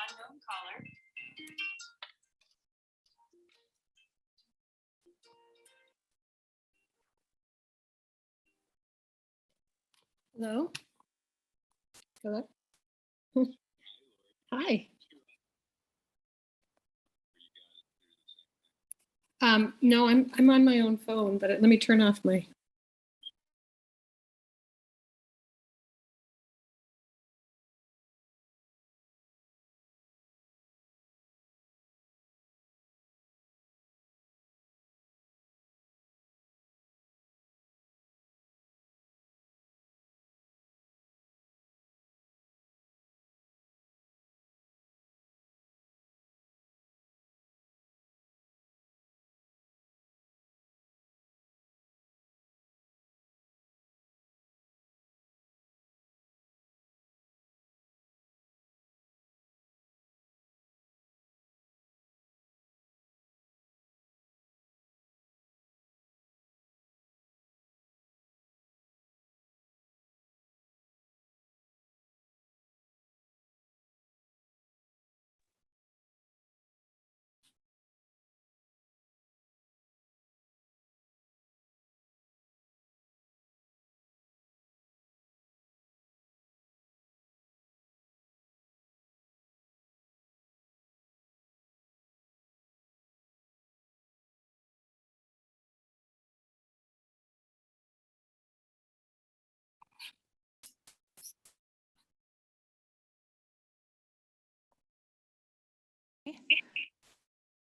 Unknown caller. Hello? Hello? Hi. No, I'm on my own phone, but let me turn off my.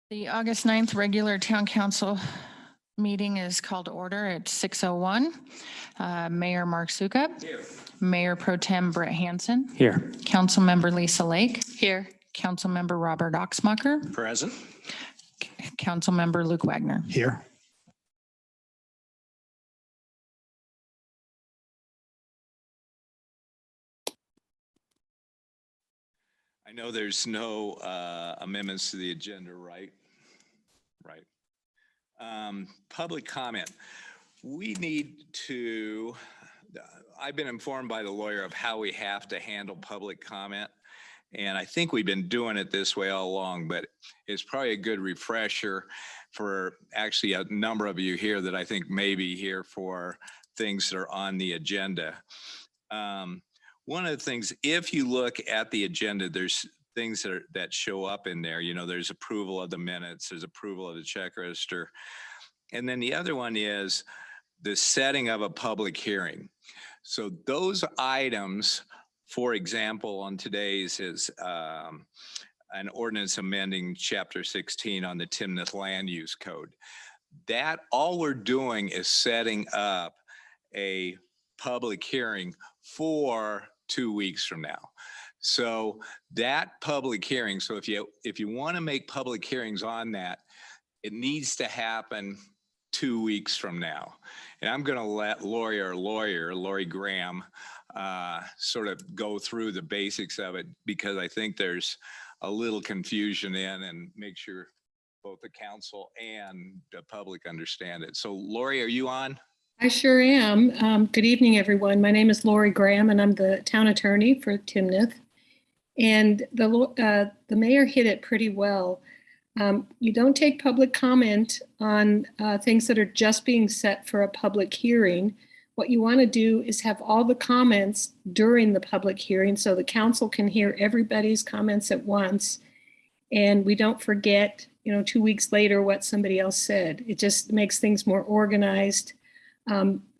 The August 9th regular town council meeting is called to order at 6:01. Mayor Mark Sukup. Here. Mayor Pro Tem Brett Hansen. Here. Councilmember Lisa Lake. Here. Councilmember Robert Oxmacher. Present. Councilmember Luke Wagner. Here. I know there's no amendments to the agenda, right? Right. Public comment. We need to, I've been informed by the lawyer of how we have to handle public comment. And I think we've been doing it this way all along, but it's probably a good refresher for actually a number of you here that I think may be here for things that are on the agenda. One of the things, if you look at the agenda, there's things that show up in there. You know, there's approval of the minutes, there's approval of the check register. And then the other one is the setting of a public hearing. So those items, for example, on today's is an ordinance amending chapter 16 on the Timnath land use code. That all we're doing is setting up a public hearing for 2 weeks from now. So that public hearing, so if you want to make public hearings on that, it needs to happen 2 weeks from now. And I'm going to let Lori Graham, sort of go through the basics of it, because I think there's a little confusion and make sure both the council and the public understand it. So Lori, are you on? I sure am. Good evening, everyone. My name is Lori Graham, and I'm the town attorney for Timnath. And the mayor hit it pretty well. You don't take public comment on things that are just being set for a public hearing. What you want to do is have all the comments during the public hearing so the council can hear everybody's comments at once. And we don't forget, 2 weeks later what somebody else said. It just makes things more organized.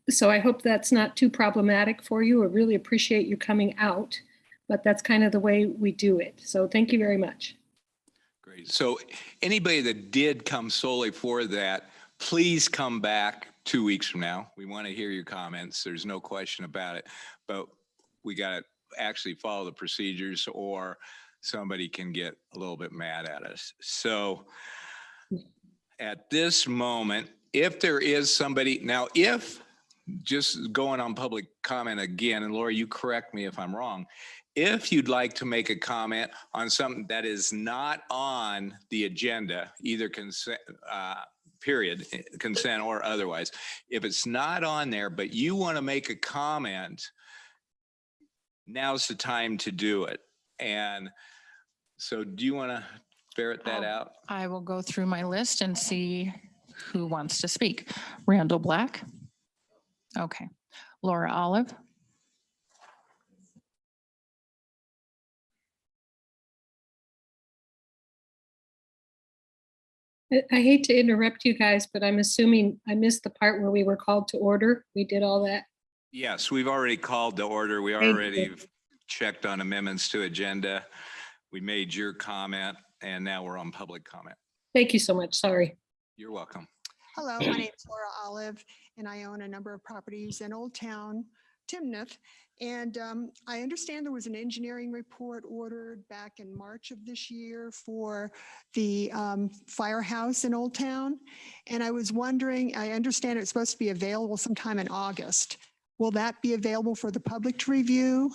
So I hope that's not too problematic for you. I really appreciate you coming out, but that's kind of the way we do it. So thank you very much. Great. So anybody that did come solely for that, please come back 2 weeks from now. We want to hear your comments. There's no question about it, but we got to actually follow the procedures or somebody can get a little bit mad at us. So at this moment, if there is somebody, now if, just going on public comment again, and Laura, you correct me if I'm wrong, if you'd like to make a comment on something that is not on the agenda, either consent, period, consent or otherwise, if it's not on there, but you want to make a comment, now's the time to do it. And so do you want to ferret that out? I will go through my list and see who wants to speak. Randall Black. Okay. Laura Olive. I hate to interrupt you guys, but I'm assuming I missed the part where we were called to order. We did all that. Yes, we've already called to order. We Thank already you. checked on amendments to agenda. We made your comment and now we're on public comment. Thank you so much. Sorry. You're welcome. Hello, my name is Laura Olive, and I own a number of properties in Old Town, Timnath. And I understand there was an engineering report ordered back in March of this year for the firehouse in Old Town. And I was wondering, I understand it's supposed to be available sometime in August. Will that be available for the public to review?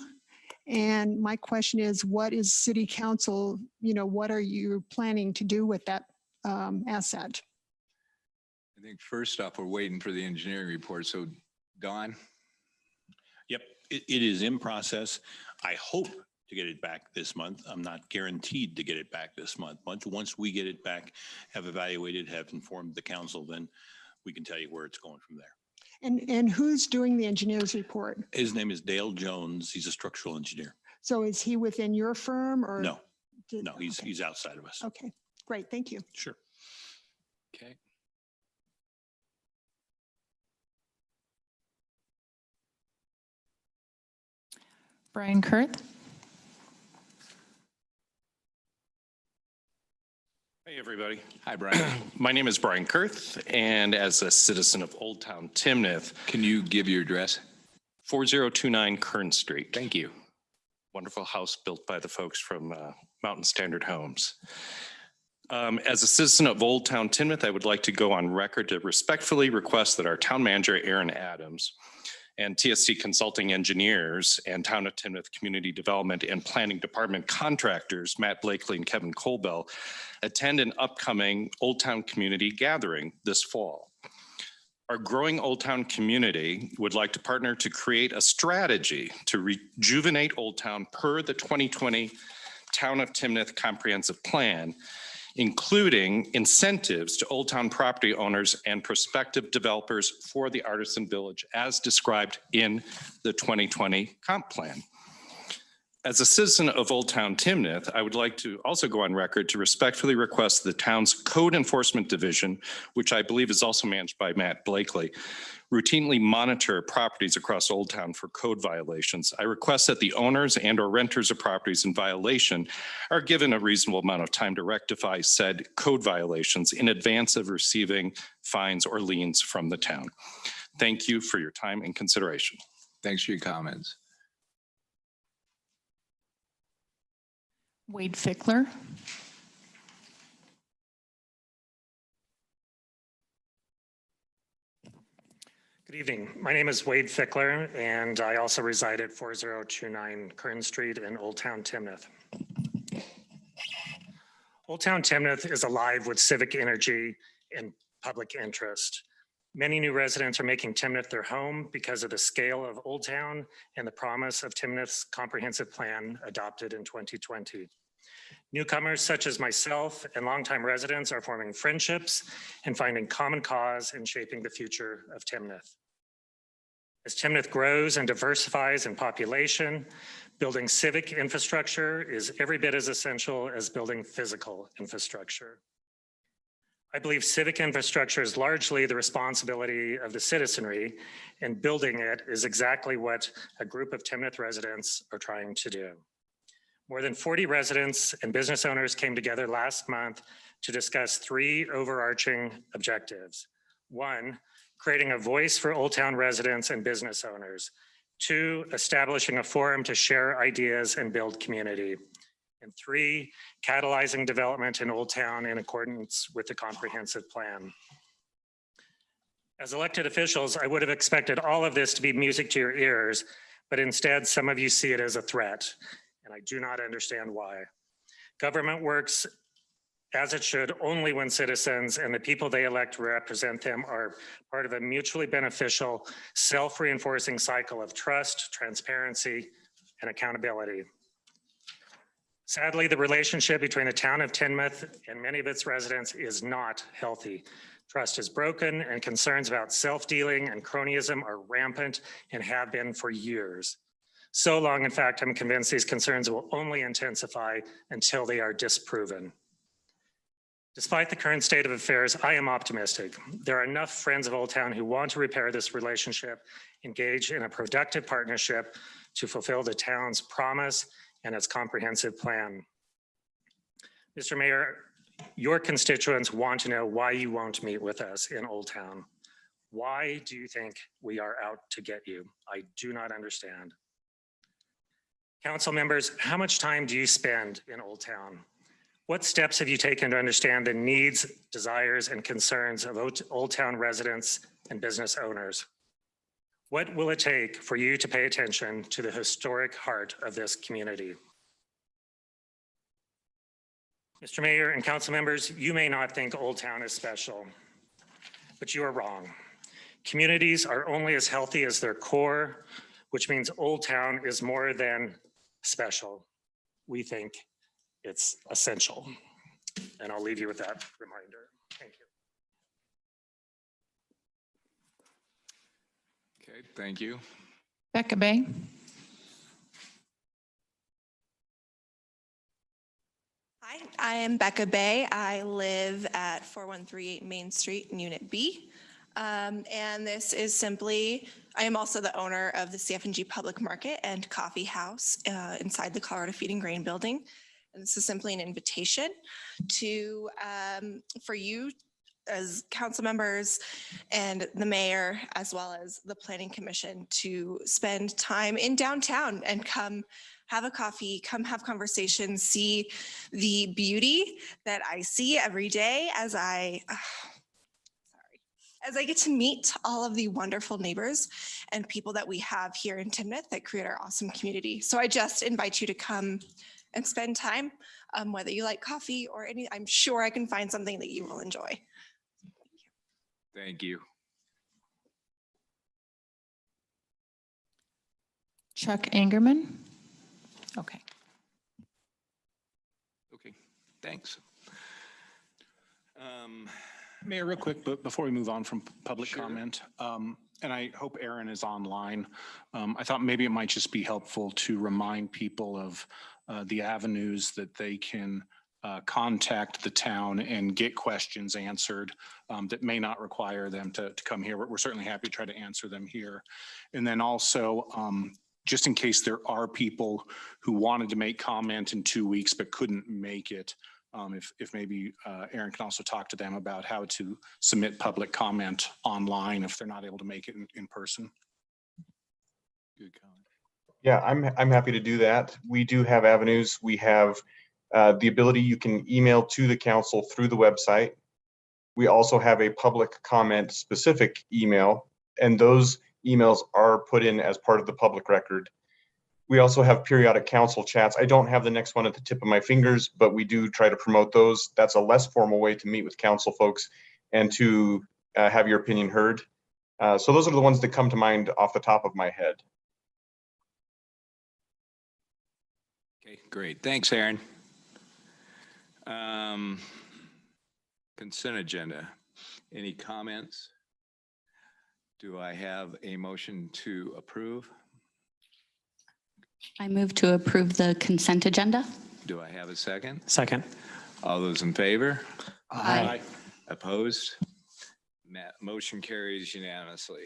And my question is, what is city council, what are you planning to do with that asset? I think first off, we're waiting for the engineering report. So Don? Yep, it is in process. I hope to get it back this month. I'm not guaranteed to get it back this month. Once we get it back, have evaluated, have informed the council, then we can tell you where it's going from there. And who's doing the engineer's report? His name is Dale Jones. He's a structural engineer. So is he within your firm or? No, did- no, okay. he's outside of us. Okay, great, thank you. Sure. Okay. Brian Kurth. Hey, everybody. Hi, Brian. My name is Brian Kurth, and as a citizen of Old Town Timnath, Can you give your address? 4029 Kern Street. Thank you. Wonderful house built by the folks from Mountain Standard Homes. As a citizen of Old Town Timnath, I would like to go on record to respectfully request that our town manager, Aaron Adams, and TSC Consulting Engineers and Town of Timnath Community Development and Planning Department contractors, Matt Blakely and Kevin Colbell, attend an upcoming Old Town community gathering this fall. Our growing Old Town community would like to partner to create a strategy to rejuvenate Old Town per the 2020 Town of Timnath Comprehensive Plan, including incentives to Old Town property owners and prospective developers for the Artisan Village as described in the 2020 comp plan. As a citizen of Old Town Timnath, I would like to also go on record to respectfully request the town's Code Enforcement Division, which I believe is also managed by Matt Blakely, routinely monitor properties across Old Town for code violations. I request that the owners and or renters of properties in violation are given a reasonable amount of time to rectify said code violations in advance of receiving fines or liens from the town. Thank you for your time and consideration. Thanks for your comments. Wade Fickler. Good evening. My name is Wade Fickler, and I also reside at 4029 Kern Street in Old Town Timnath. Old Town Timnath is alive with civic energy and public interest. Many new residents are making Timnath their home because of the scale of Old Town and the promise of Timnath's comprehensive plan adopted in 2020. Newcomers such as myself and longtime residents are forming friendships and finding common cause in shaping the future of Timnath. As Timnath grows and diversifies in population, building civic infrastructure is every bit as essential as building physical infrastructure. I believe civic infrastructure is largely the responsibility of the citizenry, and building it is exactly what a group of Timnath residents are trying to do. More than 40 residents and business owners came together last month to discuss three overarching objectives. One, creating a voice for Old Town residents and business owners. Two, establishing a forum to share ideas and build community. And three, catalyzing development in Old Town in accordance with the comprehensive plan. As elected officials, I would have expected all of this to be music to your ears, but instead some of you see it as a threat, and I do not understand why. Government works as it should only when citizens and the people they elect to represent them are part of a mutually beneficial, self-reinforcing cycle of trust, transparency, and accountability. Sadly, the relationship between the town of Timnath and many of its residents is not healthy. Trust is broken and concerns about self-dealing and cronyism are rampant and have been for years. So long, in fact, I'm convinced these concerns will only intensify until they are disproven. Despite the current state of affairs, I am optimistic. There are enough friends of Old Town who want to repair this relationship, engage in a productive partnership to fulfill the town's promise and its comprehensive plan. Mr. Mayor, your constituents want to know why you won't meet with us in Old Town. Why do you think we are out to get you? I do not understand. Council members, how much time do you spend in Old Town? What steps have you taken to understand the needs, desires, and concerns of Old Town residents and business owners? What will it take for you to pay attention to the historic heart of this community? Mr. Mayor and council members, you may not think Old Town is special, but you are wrong. Communities are only as healthy as their core, which means Old Town is more than special. We think it's essential. And I'll leave you with that reminder. Thank you. Okay, thank you. Becca Bay. Hi, I am Becca Bay. I live at 4138 Main Street in Unit B. And this is simply, I am also the owner of the CF&G Public Market and Coffee House inside the Colorado Feed and Grain Building. And this is simply an invitation to, for you as council members and the mayor, as well as the planning commission, to spend time in downtown and come have a coffee, come have conversations, see the beauty that I see every day as I get to meet all of the wonderful neighbors and people that we have here in Timnath that create our awesome community. So I just invite you to come and spend time, whether you like coffee or any, I'm sure I can find something that you will enjoy. Thank you. Chuck Angerman. Okay. Okay, thanks. Mayor, real quick, but before we move on from public Sure. comment, and I hope Aaron is online, I thought maybe it might just be helpful to remind people of the avenues that they can contact the town and get questions answered that may not require them to come here. We're certainly happy to try to answer them here. And then also, just in case there are people who wanted to make comment in 2 weeks but couldn't make it, if maybe Aaron can also talk to them about how to submit public comment online if they're not able to make it in person. Good comment. Yeah, I'm happy to do that. We do have avenues. We have the ability, you can email to the council through the website. We also have a public comment specific email, and those emails are put in as part of the public record. We also have periodic council chats. I don't have the next one at the tip of my fingers, but we do try to promote those. That's a less formal way to meet with council folks and to have your opinion heard. So those are the ones that come to mind off the top of my head. Okay, great. Thanks, Aaron. Consent agenda. Any comments? Do I have a motion to approve? I move to approve the consent agenda. Do I have a second? Second. All those in favor? Aye. Opposed? Motion carries unanimously.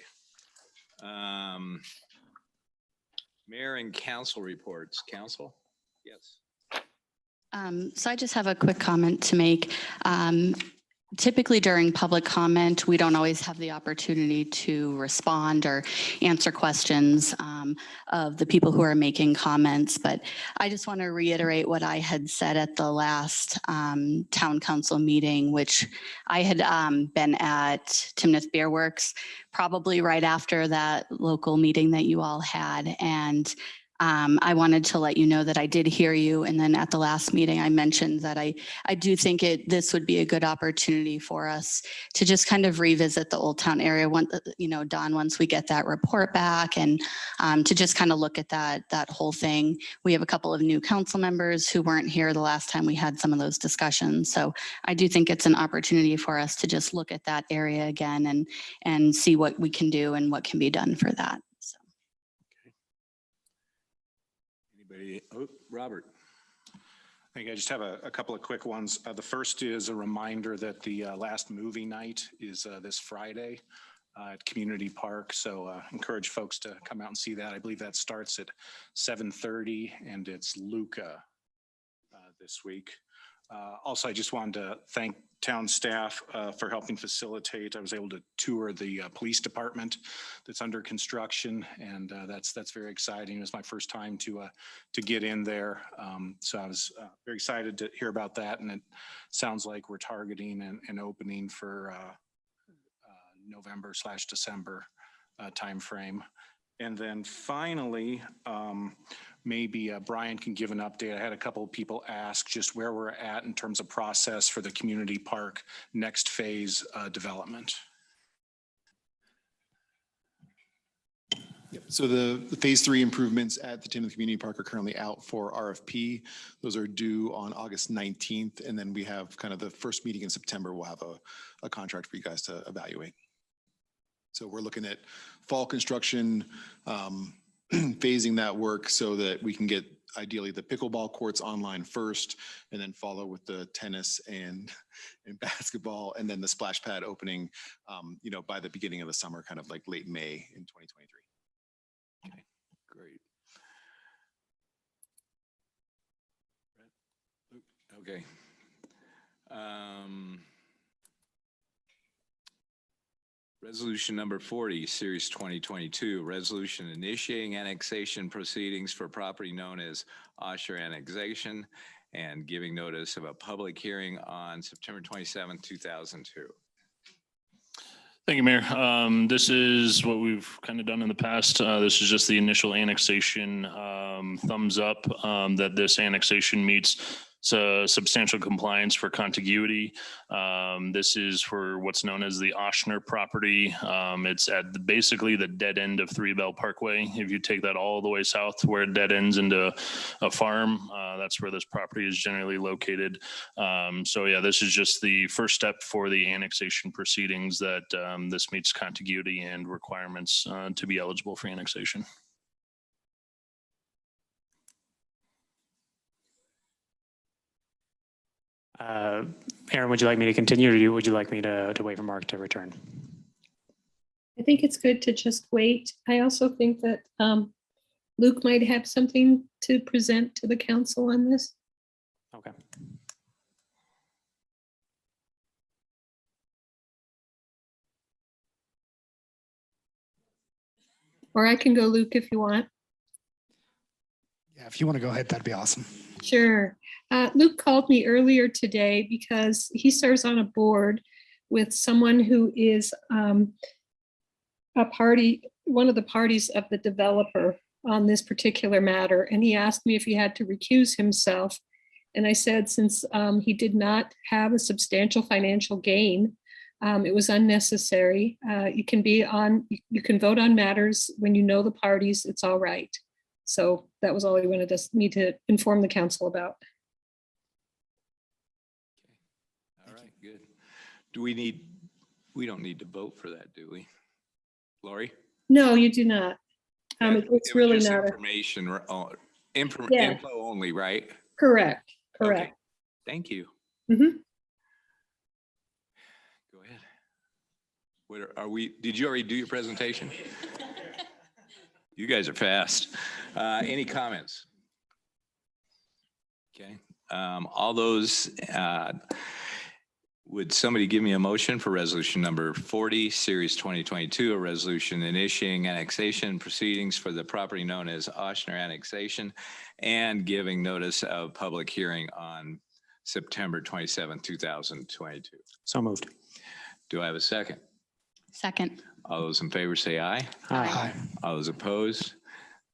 Mayor and council reports. Council? Yes. So I just have a quick comment to make. Typically during public comment, we don't always have the opportunity to respond or answer questions of the people who are making comments. But I just want to reiterate what I had said at the last town council meeting, which I had been at Timnath Beer Works probably right after that local meeting that you all had. And I wanted to let you know that I did hear you. And then at the last meeting, I mentioned that I do think this would be a good opportunity for us to just kind of revisit the Old Town area, Don, once we get that report back, and to just kind of look at that whole thing. We have a couple of new council members who weren't here the last time we had some of those discussions. So I do think it's an opportunity for us to just look at that area again and see what we can do and what can be done for that. So. Anybody? Oh, Robert. I think I just have a couple of quick ones. The first is a reminder that the last movie night is this Friday at Community Park. So encourage folks to come out and see that. I believe that starts at 7:30 and it's Luca this week. Also, I just wanted to thank town staff for helping facilitate. I was able to tour the police department that's under construction, and that's very exciting. It was my first time to get in there, so I was very excited to hear about that. And it sounds like we're targeting an opening for November/December timeframe. And then finally, maybe Brian can give an update. I had a couple of people ask just where we're at in terms of process for the community park next phase development. Yep. So the phase 3 improvements at the Timnath Community Park are currently out for RFP. Those are due on August 19th. And then we have kind of the first meeting in September. We'll have a contract for you guys to evaluate. So we're looking at fall construction, phasing that work so that we can get ideally the pickleball courts online first, and then follow with the tennis and basketball, and then the splash pad opening, by the beginning of the summer, kind of like late May in 2023. Okay, great. Okay. Resolution number 40, Series 2022, resolution initiating annexation proceedings for property known as Osher Annexation and giving notice of a public hearing on September 27, 2002. Thank you, Mayor. This is what we've kind of done in the past. This is just the initial annexation thumbs up that this annexation meets substantial compliance for contiguity. This is for what's known as the Oshner property. It's at basically the dead end of 3 Bell Parkway. If you take that all the way south where it dead ends into a farm, that's where this property is generally located. So yeah, this is just the first step for the annexation proceedings that this meets contiguity and requirements to be eligible for annexation. Aaron, would you like me to continue, or would you like me to wait for Mark to return? I think it's good to just wait. I also think that Luke might have something to present to the council on this. Okay. Or I can go, Luke, if you want. Yeah, if you want to go ahead, that'd be awesome. Sure. Luke called me earlier today because he serves on a board with someone who is one of the parties of the developer on this particular matter. And he asked me if he had to recuse himself. And I said, since he did not have a substantial financial gain, it was unnecessary. You can vote on matters when you know the parties, it's all right. So that was all he wanted me to inform the council about. All right, good. We don't need to vote for that, do we? Lori? No, you do not. Yeah, It's really just not. information, info only, right? Correct. Okay. Thank you. Mm-hmm. Go ahead. What are we? Did you already do your presentation? You guys are fast. Any comments? Okay. All those, would somebody give me a motion for resolution number 40, series 2022, a resolution initiating annexation proceedings for the property known as Oshner Annexation and giving notice of public hearing on September 27, 2022. So moved. Do I have a second? Second. All those in favor say aye. Aye. All those opposed?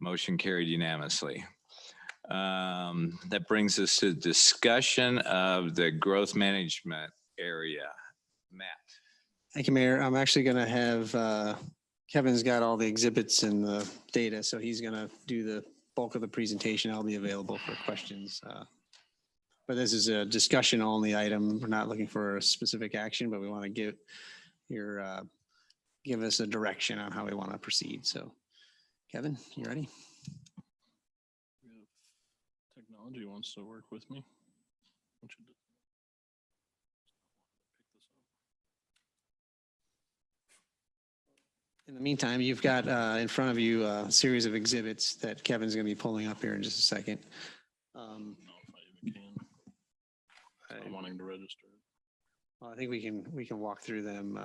Motion carried unanimously. That brings us to discussion of the growth management area. Matt. Thank you, Mayor. I'm actually going to have, Kevin's got all the exhibits and the data, so he's going to do the bulk of the presentation. I'll be available for questions. But this is a discussion only item. We're not looking for a specific action, but we want to give us a direction on how we want to proceed. So Kevin, you ready? Technology wants to work with me. What should do? In the meantime, you've got in front of you a series of exhibits that Kevin's going to be pulling up here in just a second. I don't know if I even can. I'm wanting to register. Well, I think we can walk through them.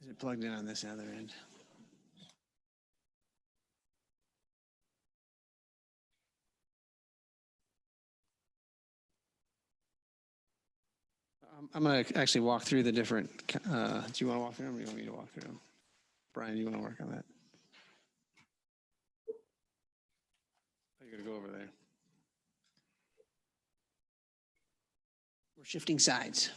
Is it plugged in on this other end? I'm going to actually walk through the different, do you want to walk through them or do you want me to walk through them? Brian, you want to work on that? You're going to go over there. We're shifting sides.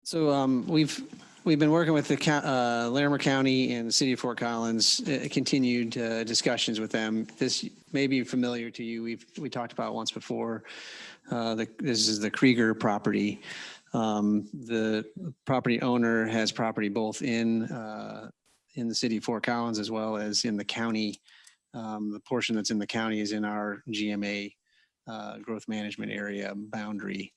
So we've been working with the Larimer County and the City of Fort Collins, continued discussions with them. This may be familiar to you. We talked about it once before. This is the Krieger property. The property owner has property both in the City of Fort Collins as well as in the county. The portion that's in the county is in our GMA growth management area boundary.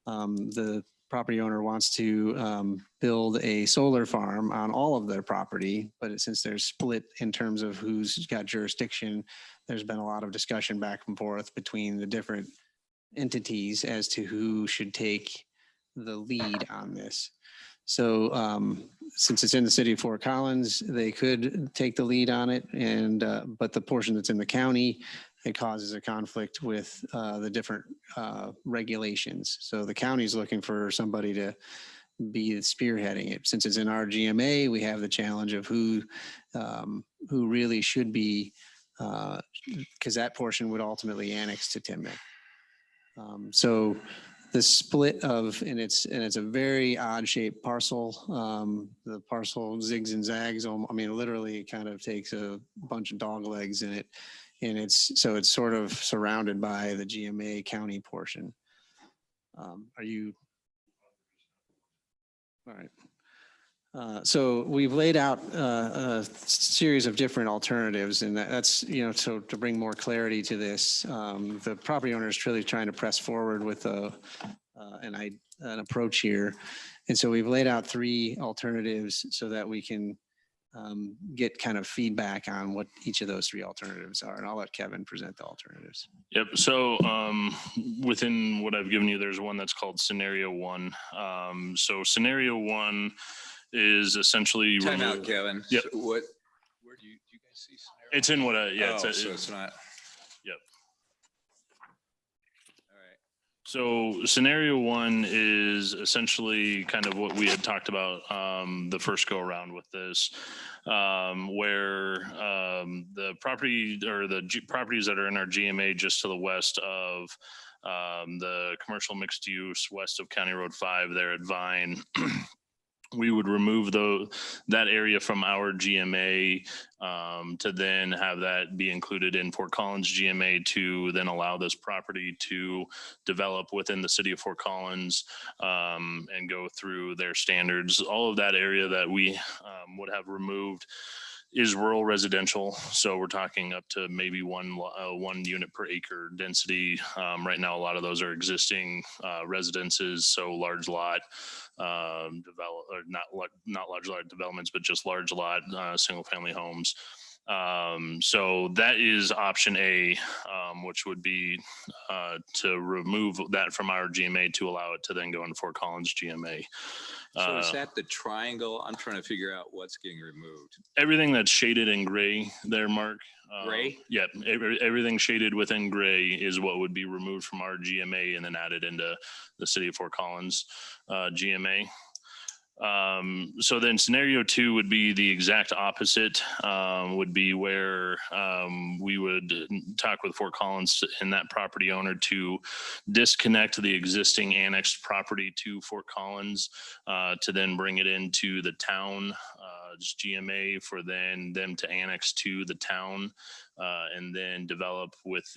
The property owner wants to build a solar farm on all of their property, but since they're split in terms of who's got jurisdiction, there's been a lot of discussion back and forth between the different entities as to who should take the lead on this. So since it's in the City of Fort Collins, they could take the lead on it, and but the portion that's in the county, it causes a conflict with the different regulations. So the county is looking for somebody to be spearheading it. Since it's in our GMA, we have the challenge of who really should be, because that portion would ultimately annex to Timnath. So the split of, and it's a very odd shaped parcel. The parcel zigs and zags. I mean, literally it kind of takes a bunch of dog legs in it. And it's sort of surrounded by the GMA county portion. Are you? All right. So we've laid out a series of different alternatives, and that's, so to bring more clarity to this, the property owner is really trying to press forward with an approach here. And so we've laid out 3 alternatives so that we can get kind of feedback on what each of those 3 alternatives are. And I'll let Kevin present the alternatives. Yep. So within what I've given you, there's one that's called Scenario 1. So Scenario 1 is essentially. Time out, Kevin. Yep. So where do you guys see Scenario? It's in what I, yeah. Oh, so it's not. Yep. All right. So Scenario 1 is essentially kind of what we had talked about the first go around with this, where the property or the properties that are in our GMA just to the west of the commercial mixed use west of County Road 5 there at Vine. We would remove that area from our GMA to then have that be included in Fort Collins GMA to then allow this property to develop within the City of Fort Collins and go through their standards. All of that area that we would have removed is rural residential. So we're talking up to maybe one unit per acre density. Right now, a lot of those are existing residences. So large lot not large lot developments, but just large lot single family homes. So that is option A, which would be to remove that from our GMA to allow it to then go into Fort Collins GMA. So is that the triangle? I'm trying to figure out what's getting removed. Everything that's shaded in gray there, Mark. Gray? Yeah, everything shaded within gray is what would be removed from our GMA and then added into the city of Fort Collins GMA. So then scenario 2 would be the exact opposite, would be where we would talk with Fort Collins and that property owner to disconnect the existing annexed property to Fort Collins to then bring it into the town GMA for then them to annex to the town and then develop with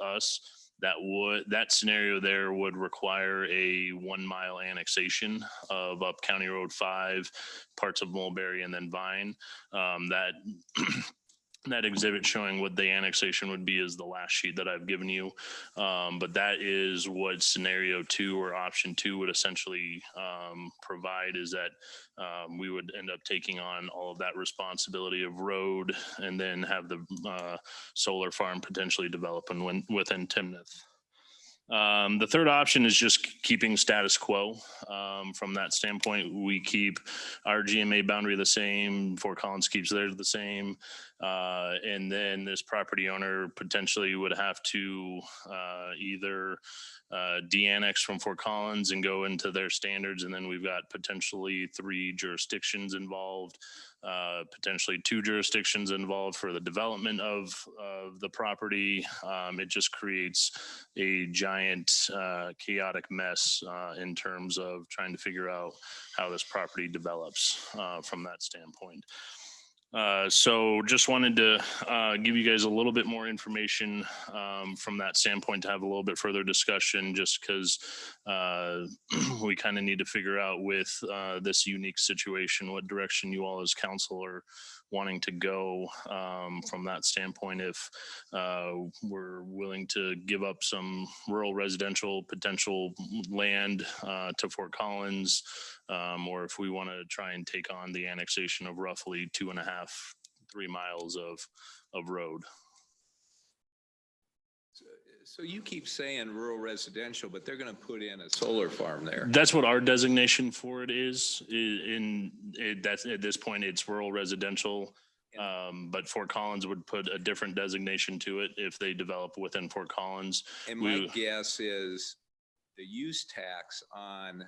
us. That scenario there would require a 1 mile annexation of up County Road 5, parts of Mulberry, and then Vine. That exhibit showing what the annexation would be is the last sheet that I've given you. But that is what scenario 2 or option 2 would essentially provide, is that we would end up taking on all of that responsibility of road and then have the solar farm potentially develop within Timnath. The third option is just keeping status quo. From that standpoint, we keep our GMA boundary the same, Fort Collins keeps theirs the same. And then this property owner potentially would have to either de-annex from Fort Collins and go into their standards. And then we've got potentially 3 jurisdictions involved, potentially 2 jurisdictions involved for the development of the property. It just creates a giant chaotic mess in terms of trying to figure out how this property develops from that standpoint. So just wanted to give you guys a little bit more information from that standpoint to have a little bit further discussion, just because we kind of need to figure out with this unique situation what direction you all as council are wanting to go from that standpoint. If we're willing to give up some rural residential potential land to Fort Collins, or if we want to try and take on the annexation of roughly 2.5, 3 miles of road. So you keep saying rural residential, but they're going to put in a solar farm there. That's what our designation for it is. That's at this point, it's rural residential. But Fort Collins would put a different designation to it if they develop within Fort Collins. And my guess is the use tax on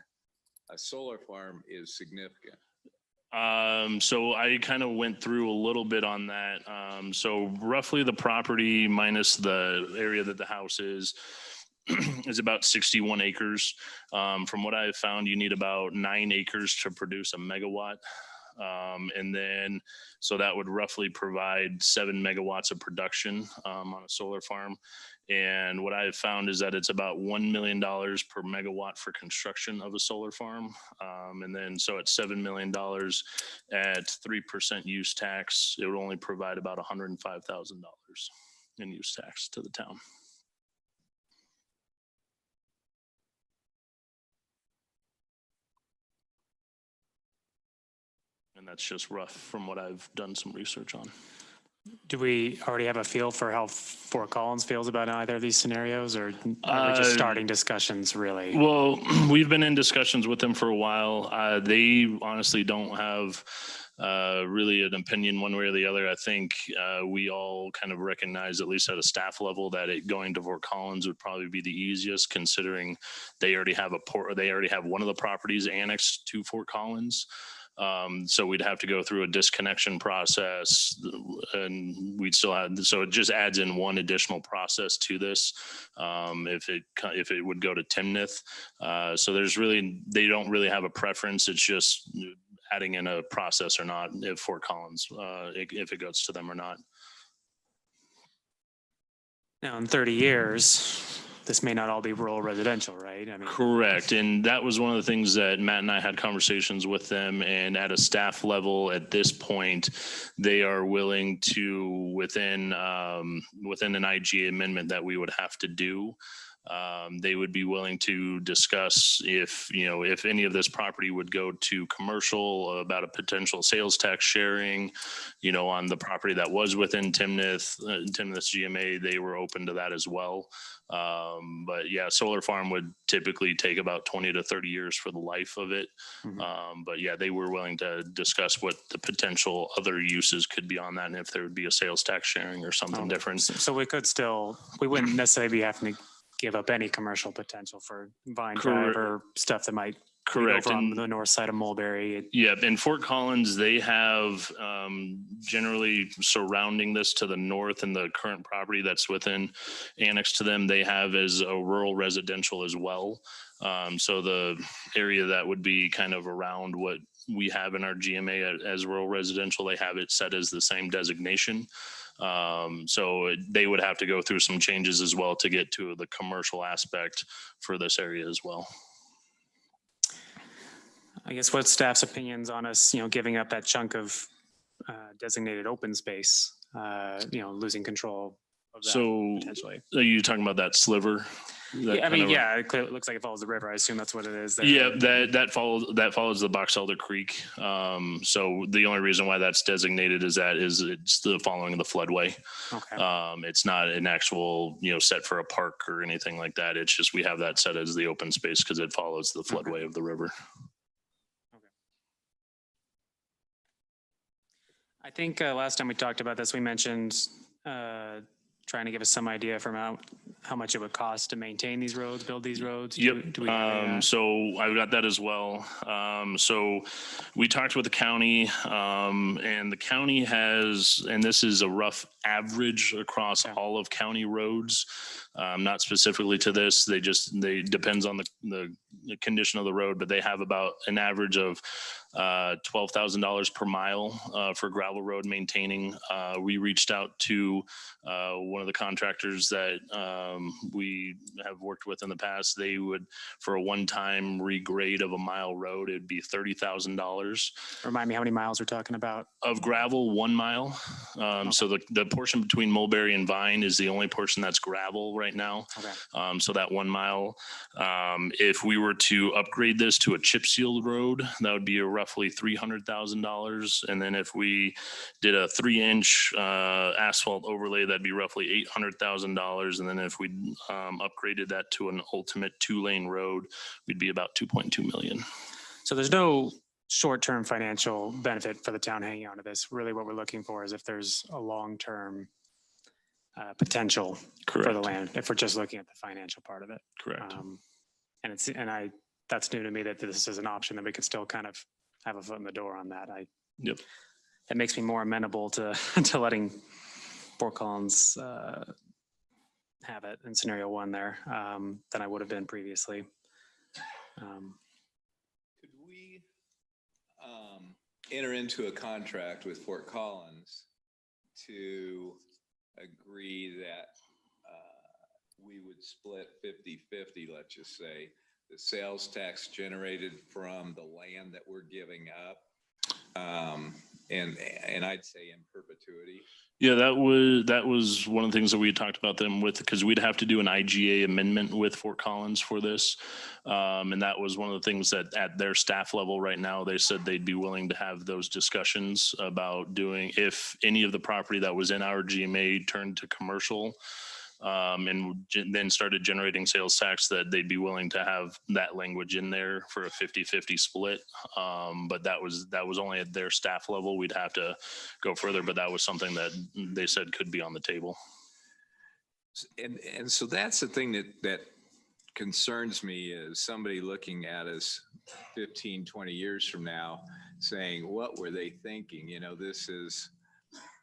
a solar farm is significant. So I kind of went through a little bit on that. So roughly the property minus the area that the house is about 61 acres. From what I've found, you need about 9 acres to produce a megawatt. And then, so that would roughly provide 7 megawatts of production on a solar farm. And what I've found is that it's about $1 million per megawatt for construction of a solar farm. And then, so at $7 million at 3% use tax, it would only provide about $105,000 in use tax to the town. And that's just rough from what I've done some research on. Do we already have a feel for how Fort Collins feels about either of these scenarios, or are we just starting discussions really? Well, we've been in discussions with them for a while. They honestly don't have really an opinion one way or the other. I think we all kind of recognize, at least at a staff level, that going to Fort Collins would probably be the easiest, considering they already have one of the properties annexed to Fort Collins. So we'd have to go through a disconnection process, and we'd still have, so it just adds in one additional process to this if it would go to Timnath. So they don't really have a preference. It's just adding in a process or not, if Fort Collins, if it goes to them or not. Now, in 30 years, this may not all be rural residential, right? I mean, correct. And that was one of the things that Matt and I had conversations with them, and at a staff level at this point, they are willing to, within an IGA amendment that we would have to do, They would be willing to discuss if, if any of this property would go to commercial, about a potential sales tax sharing, on the property that was within Timnath's GMA. They were open to that as well. But yeah, solar farm would typically take about 20 to 30 years for the life of it. But yeah, they were willing to discuss what the potential other uses could be on that, and if there would be a sales tax sharing or something different. So we wouldn't necessarily be having to give up any commercial potential for Vine Drive or stuff that might Correct. over on the north side of Mulberry. Yeah, in Fort Collins, they have generally surrounding this to the north, and the current property that's within annexed to them, they have as a rural residential as well. So the area that would be kind of around what we have in our GMA as rural residential, they have it set as the same designation. So they would have to go through some changes as well to get to the commercial aspect for this area as well. I guess what's staff's opinions on us, giving up that chunk of designated open space, losing control of that So potentially? are you talking about that sliver? Yeah, it clearly looks like it follows the river. I assume that's what it is. There. Yeah, that follows the Box Elder Creek. So the only reason why that's designated is it's the following of the floodway. Okay. It's not an actual, set for a park or anything like that. It's just we have that set as the open space because it follows the floodway of the river. I think last time we talked about this, we mentioned trying to give us some idea from how much it would cost to maintain these roads, build these roads. Yep. Do we have any of that? So I've got that as well. So we talked with the county, and the county has, and this is a rough average across all of county roads, not specifically to this. They depends on the condition of the road, but they have about an average of $12,000 per mile for gravel road maintaining. We reached out to one of the contractors that we have worked with in the past. They would, for a one-time regrade of a mile road, it'd be $30,000. Remind me how many miles we're talking about? Of gravel, 1 mile. So the portion between Mulberry and Vine is the only portion that's gravel right now. Okay. So that 1 mile. If we were to upgrade this to a chip sealed road, that would be roughly $300,000. And then if we did a 3-inch asphalt overlay, that'd be roughly $800,000. And then if we upgraded that to an ultimate 2-lane road, we'd be about $2.2 million. So there's no short-term financial benefit for the town hanging on to this. Really what we're looking for is if there's a long-term potential for the land, if we're just looking at the financial part of it. Correct. That's new to me that this is an option that we could still kind of have a foot in the door on that. Yep. It makes me more amenable to letting Fort Collins have it in scenario 1 there than I would have been previously. Could we enter into a contract with Fort Collins to agree that we would split 50-50, let's just say, the sales tax generated from the land that we're giving up, and I'd say in perpetuity? Yeah, that was one of the things that we had talked about them with, because we'd have to do an IGA amendment with Fort Collins for this. And that was one of the things that at their staff level right now, they said they'd be willing to have those discussions about doing, if any of the property that was in our GMA turned to commercial, and then started generating sales tax, that they'd be willing to have that language in there for a 50-50 split. But that was only at their staff level. We'd have to go further, but that was something that they said could be on the table. And so that's the thing that concerns me, is somebody looking at us 15, 20 years from now saying, what were they thinking? This is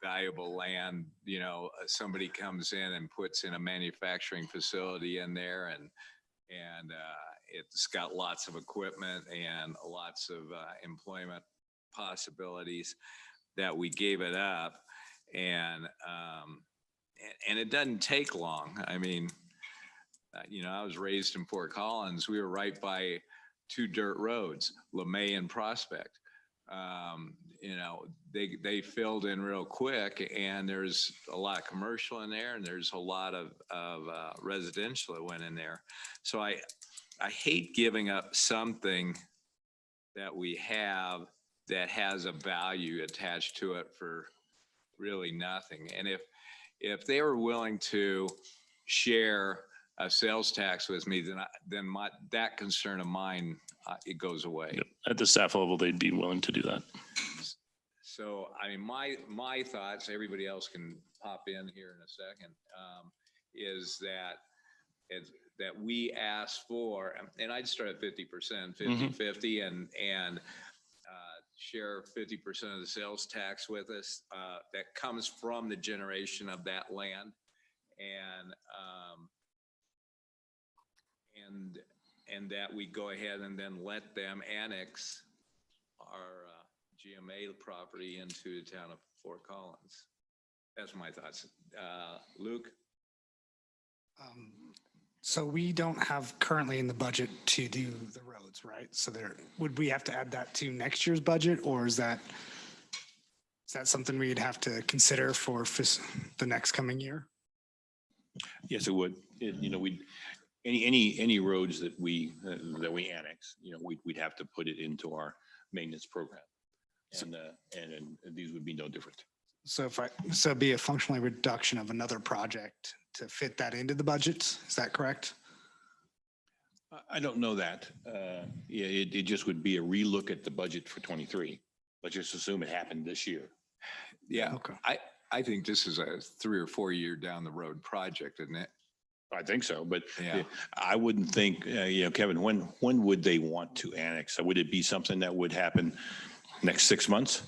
valuable land. Somebody comes in and puts in a manufacturing facility in there, and it's got lots of equipment and lots of employment possibilities, that we gave it up. And it doesn't take long. I mean, I was raised in Fort Collins. We were right by 2 dirt roads, LeMay and Prospect. you know, they filled in real quick, and there's a lot of commercial in there, and there's a lot of residential that went in there. So I hate giving up something that we have that has a value attached to it for really nothing. And if they were willing to share a sales tax with me, then that concern of mine, it goes away. Yep. At the staff level, they'd be willing to do that. So, I mean, my thoughts, everybody else can pop in here in a second, is that we ask for, and I'd start at 50%, 50-50, and share 50% of the sales tax with us that comes from the generation of that land, and that we go ahead and then let them annex our GMA property into the town of Fort Collins. That's my thoughts. Luke? So we don't have currently in the budget to do the roads, right? So would we have to add that to next year's budget, or is that something we'd have to consider for the next coming year? Yes, it would. You know, any roads that we annex, you know, we'd have to put it into our maintenance program, and these would be no different. So it'd be a functional reduction of another project to fit that into the budget. Is that correct? I don't know that. Yeah, it just would be a relook at the budget for 23. Let's just assume it happened this year. Yeah. Okay. I think this is a 3 or 4 year down the road project, isn't it? I think so, but Yeah. I wouldn't think, you know, Kevin, when would they want to annex? Would it be something that would happen next 6 months?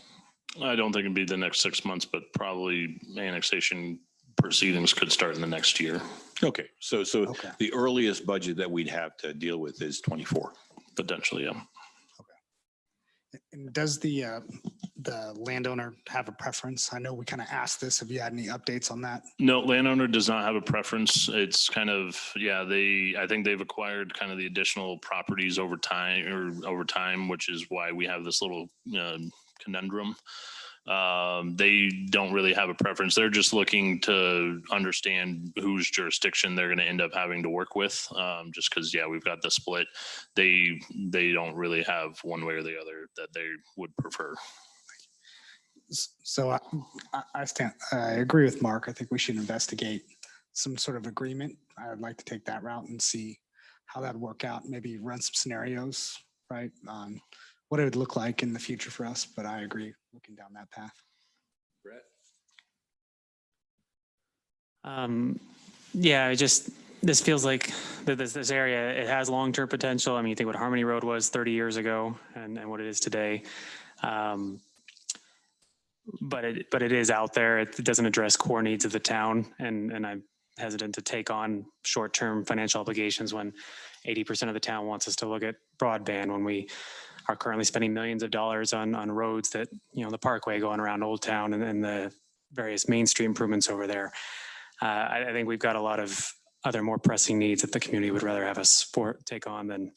I don't think it'd be the next 6 months, but probably annexation proceedings could start in the next year. Okay, so the earliest budget that we'd have to deal with is 24. Potentially, yeah. And does the landowner have a preference? I know we kind of asked this. Have you had any updates on that? No, landowner does not have a preference. It's kind of, yeah, I think they've acquired kind of the additional properties over time, which is why we have this little conundrum. They don't really have a preference. They're just looking to understand whose jurisdiction they're going to end up having to work with. Just because, yeah, we've got the split. They don't really have one way or the other that they would prefer. So I agree with Mark. I think we should investigate some sort of agreement. I would like to take that route and see how that'd work out. Maybe run some scenarios, right, on what it would look like in the future for us. But I agree, looking down that path. Brett? Yeah, this feels like this area, it has long-term potential. I mean, you think what Harmony Road was 30 years ago and what it is today. But it is out there. It doesn't address core needs of the town. And I'm hesitant to take on short-term financial obligations when 80% of the town wants us to look at broadband, when we are currently spending millions of dollars on roads that, you know, the Parkway going around Old Town and the various Main Street improvements over there. I think we've got a lot of other more pressing needs that the community would rather have us take on than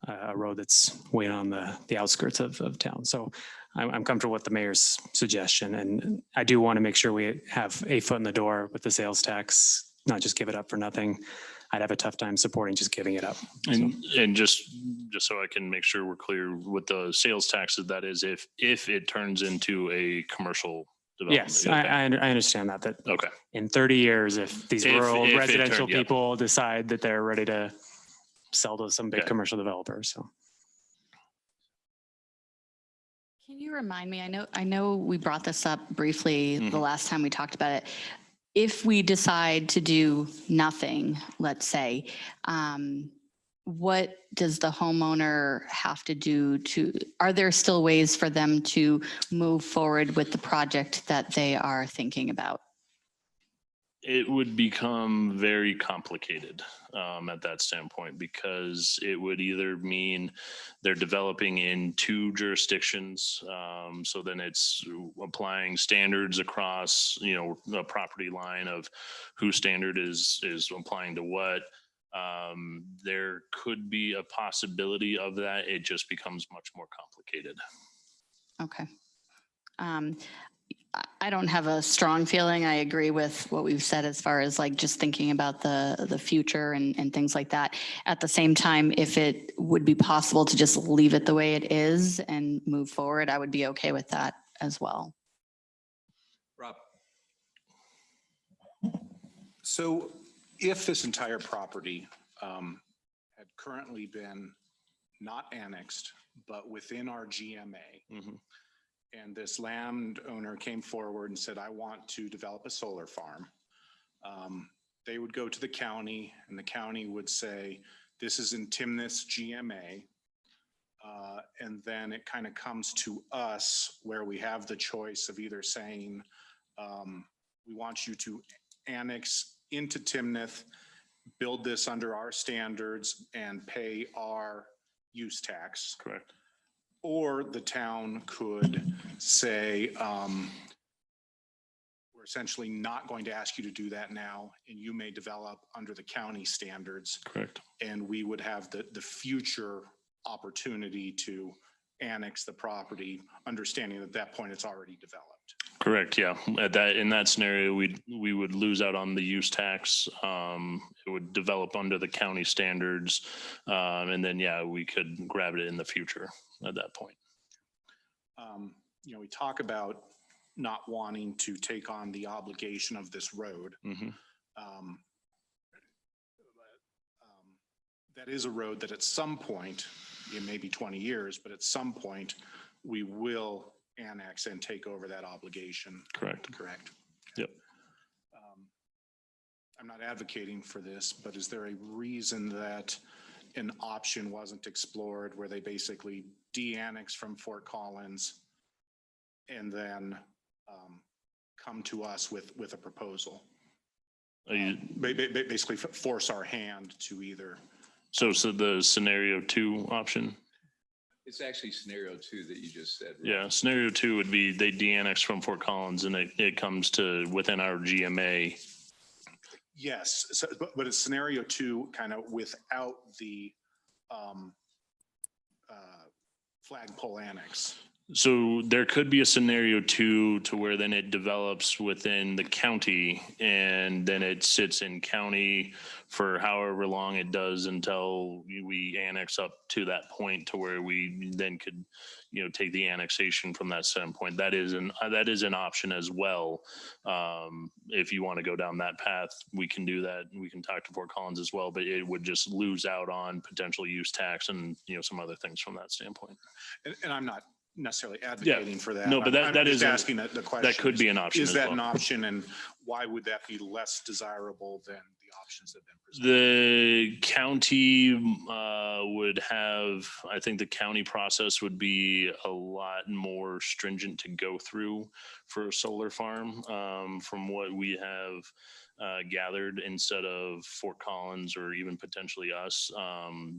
a road that's way on the outskirts of town. So I'm comfortable with the mayor's suggestion. And I do want to make sure we have a foot in the door with the sales tax, not just give it up for nothing. I'd have a tough time supporting just giving it up. And just so I can make sure we're clear with the sales taxes, that is if it turns into a commercial development. Yes, I understand that. Okay. In 30 years, if these rural if residential people decide that they're ready to sell to some big commercial developers, so. Can you remind me, I know we brought this up briefly the last time we talked about it. If we decide to do nothing, let's say, what does the homeowner have to do are there still ways for them to move forward with the project that they are thinking about? It would become very complicated at that standpoint, because it would either mean they're developing in 2 jurisdictions. So then it's applying standards across, you know, a property line of whose standard is applying to what. There could be a possibility of that. It just becomes much more complicated. Okay. I don't have a strong feeling. I agree with what we've said as far as like just thinking about the future and things like that. At the same time, if it would be possible to just leave it the way it is and move forward, I would be okay with that as well. Rob? So if this entire property had currently been not annexed, but within our GMA, and this landowner came forward and said, I want to develop a solar farm, they would go to the county and the county would say, this is in Timnath's GMA. And then it kind of comes to us where we have the choice of either saying, we want you to annex into Timnath, build this under our standards and pay our use tax. Correct. Or the town could say, we're essentially not going to ask you to do that now, and you may develop under the county standards. Correct. And we would have the future opportunity to annex the property, understanding that at that point it's already developed. Correct. Yeah. In that scenario, we would lose out on the use tax. It would develop under the county standards. And then, yeah, we could grab it in the future at that point. We talk about not wanting to take on the obligation of this road. That is a road that at some point, it may be 20 years, but at some point we will annex and take over that obligation. Correct. Correct. Yep. I'm not advocating for this, but is there a reason that an option wasn't explored where they basically de-annex from Fort Collins and then come to us with a proposal? Basically force our hand to either. So the scenario 2 option? It's actually scenario 2 that you just said. Right? Yeah. Scenario 2 would be they de-annex from Fort Collins and it comes to within our GMA. Yes, so, but it's scenario 2 kind of without the flagpole annex. So there could be a scenario 2 to where then it develops within the county and then it sits in county for however long it does until we annex up to that point to where we then could, take the annexation from that standpoint. That is an option as well. If you want to go down that path, we can do that. We can talk to Fort Collins as well, but it would just lose out on potential use tax and, some other things from that standpoint. And I'm not necessarily advocating for that. No, but that I'm is just asking the question. That could be an option. Is as that well. an option, and why would that be less desirable than the options that have been presented? The county would have, I think the county process would be a lot more stringent to go through for a solar farm from what we have gathered instead of Fort Collins or even potentially us.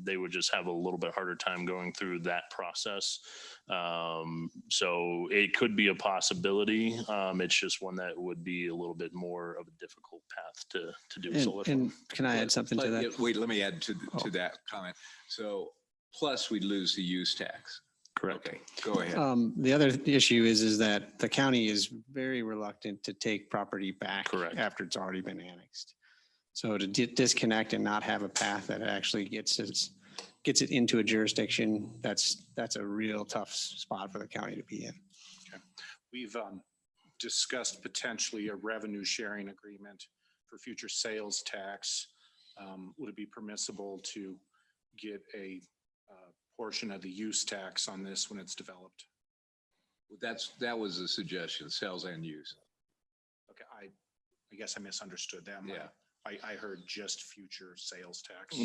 They would just have a little bit harder time going through that process. So it could be a possibility. It's just one that would be a little bit more of a difficult path to do solar farm. And can I add something to that? Wait, let me add to that comment. So plus we'd lose the use tax. Correct. Okay, go ahead. The other issue is that the county is very reluctant to take property back Correct. after it's already been annexed. So to disconnect and not have a path that actually gets it into a jurisdiction, that's a real tough spot for the county to be in. Okay. We've discussed potentially a revenue sharing agreement for future sales tax. Would it be permissible to get a portion of the use tax on this when it's developed? That was a suggestion, sales and use. Okay, I guess I misunderstood that. Yeah. I heard just future sales tax.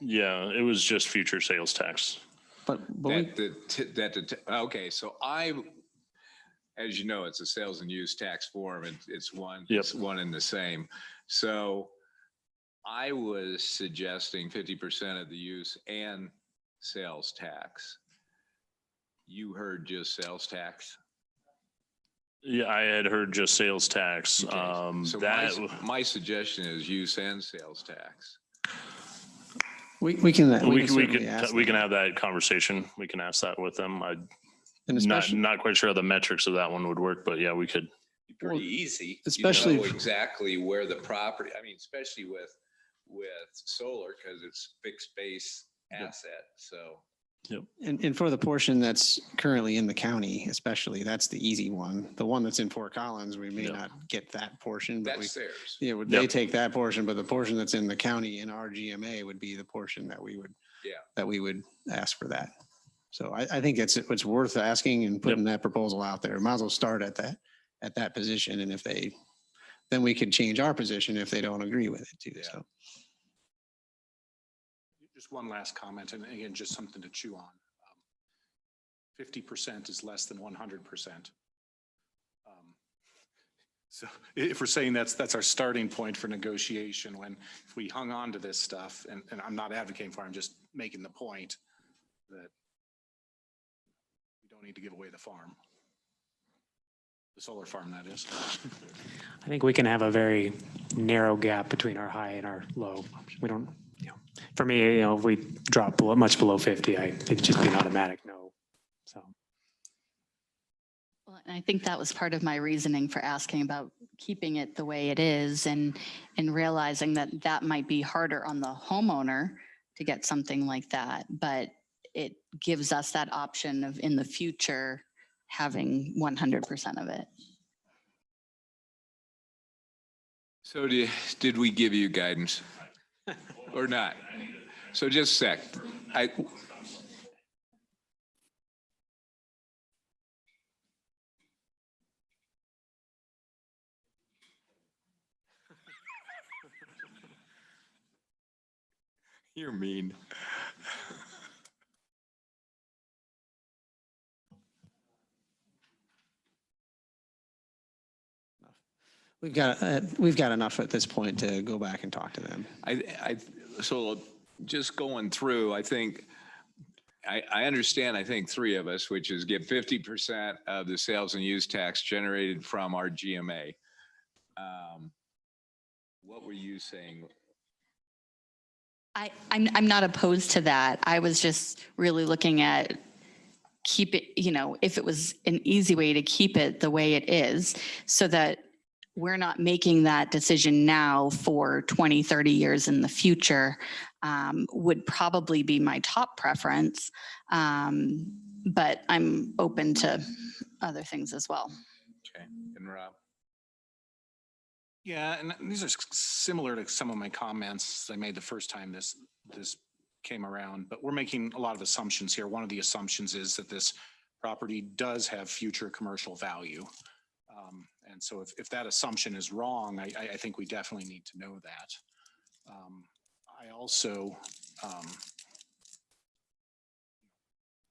Yeah, it was just future sales tax. Okay, so as you know, it's a sales and use tax form, and it's one and the same. So I was suggesting 50% of the use and sales tax. You heard just sales tax? Yeah, I had heard just sales tax. Okay. So my suggestion is use and sales tax. We can have that conversation. We can ask that with them. And especially, Not quite sure how the metrics of that one would work, but yeah, we could. Pretty easy. especially- You know exactly where the property, I mean, especially with solar, because it's fixed base asset, so. and for the portion that's currently in the county, especially, that's the easy one. The one that's in Fort Collins, we may Yep. not get that portion, but That's theirs. yeah, they take that portion, but the portion that's in the county in our GMA would be the portion that we would, that we would ask for that. So I think it's worth asking and putting that proposal out there. Might as well start at that position. And if then we could change our position if they don't agree with it too. So. Just one last comment, and again, just something to chew on. 50% is less than 100%. So if we're saying that's our starting point for negotiation, if we hung on to this stuff, and I'm not advocating for it, I'm just making the point that we don't need to give away the farm. The solar farm, that is. I think we can have a very narrow gap between our high and our low. We don't, for me, if we drop much below 50, it'd just be an automatic no. So. Well, and I think that was part of my reasoning for asking about keeping it the way it is and realizing that might be harder on the homeowner to get something like that, but it gives us that option of in the future having 100% of it. So did we give you guidance or not? So just a sec. You're mean. We've got enough at this point to go back and talk to them. So just going through, I think, I understand, I think three of us, which is get 50% of the sales and use tax generated from our GMA. What were you saying? I'm not opposed to that. I was just really looking at keep it, if it was an easy way to keep it the way it is so that we're not making that decision now for 20, 30 years in the future, would probably be my top preference. But I'm open to other things as well. Okay, and Rob? Yeah, and these are similar to some of my comments I made the first time this came around, but we're making a lot of assumptions here. One of the assumptions is that this property does have future commercial value. And so if that assumption is wrong, I think we definitely need to know that. I also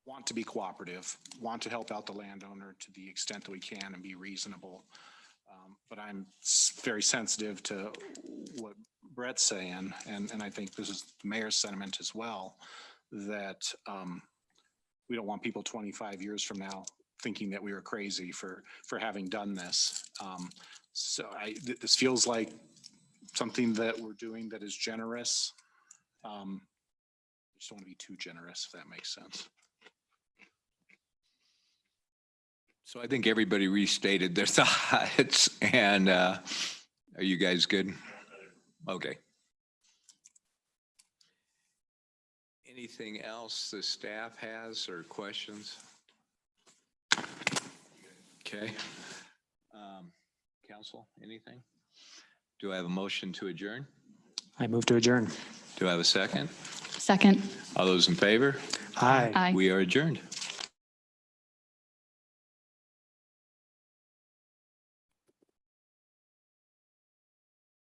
want to be cooperative, want to help out the landowner to the extent that we can and be reasonable. But I'm very sensitive to what Brett's saying, and I think this is the mayor's sentiment as well, that we don't want people 25 years from now thinking that we were crazy for having done this. So this feels like something that we're doing that is generous. I just don't want to be too generous, if that makes sense. So I think everybody restated their thoughts, and are you guys good? Okay. Anything else the staff has or questions? Okay. Council, anything? Do I have a motion to adjourn? I move to adjourn. Do I have a second? Second. All those in favor? Aye. Aye. We are adjourned.